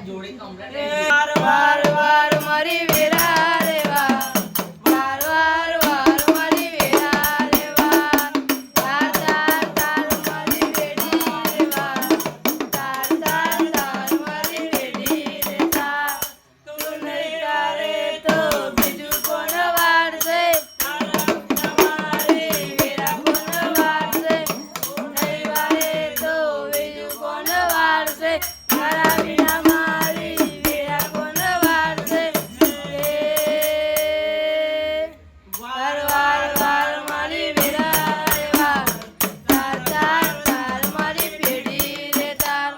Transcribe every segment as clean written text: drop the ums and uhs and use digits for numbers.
વાર વાર વાર મારી વેરા રે વાર વાર વાર વાર મારી વેરા રે વાર તાર તાર તાર મારી વેડી રે વાર તાર તાર તાર મારી વેડી રે તાર તું નહીં તારે તો બીજું કોણ વારશે તમારી વેરા કોણ વારશે તું નહીં વારે તો બીજું કોણ વારશે તારા વિના મારી વેરા કોણ વારશે વાર વાર વાર મારી વેરા રે વાર તાર તાર તાર મારી પેઢી રે તાર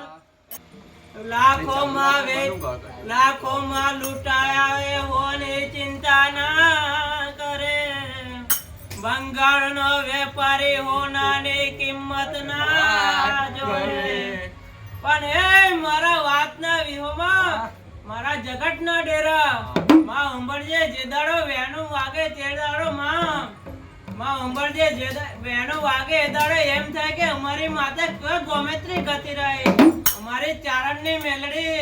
લાખોમાં લૂંટાયા હોની ચિંતા ના કરે બંગાળનો વેપારી હોનાની કિંમત ના જોડે પણ એ મારા વાતના વિહોમાં મારા જગતના ડેરા માં અંબરજે જે દાડો વેણું વાગે તે દાડો માં અંબરજે જે વેણું વાગે એ દાડો એમ થાય કે અમારી માતે કયો ગોમેત્રી ગતિ રહી અમારી ચારણની મેલડી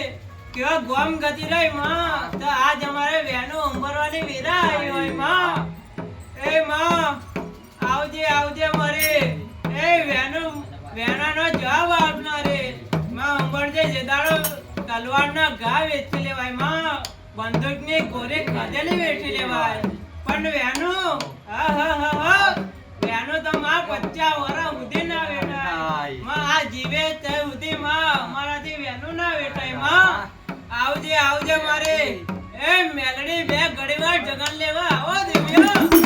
કયો ગોમ ગતિ રહી માં તો આજ અમારે વેણું અંબરવાની વીરા આવી હોય માં એ માં આવજે આવજે મારી એ વેણાનો જવાબ આપનારે માં અંબરજે જે દાડો તલવારના ઘા વેચી લેવાય માં બંદૂકની ગોરી ખાધેલી વેચી લેવાય પણ વેણું વેણું તો માં 50 વર્ષ સુધી ના વેટાય માં આ જીવે તે સુધી માં અમારાથી વેણું ના વેટાય માં આવજે આવજે મારે એ મેલડી બે ઘડીવાર જગન લેવા આવો દિવ્ય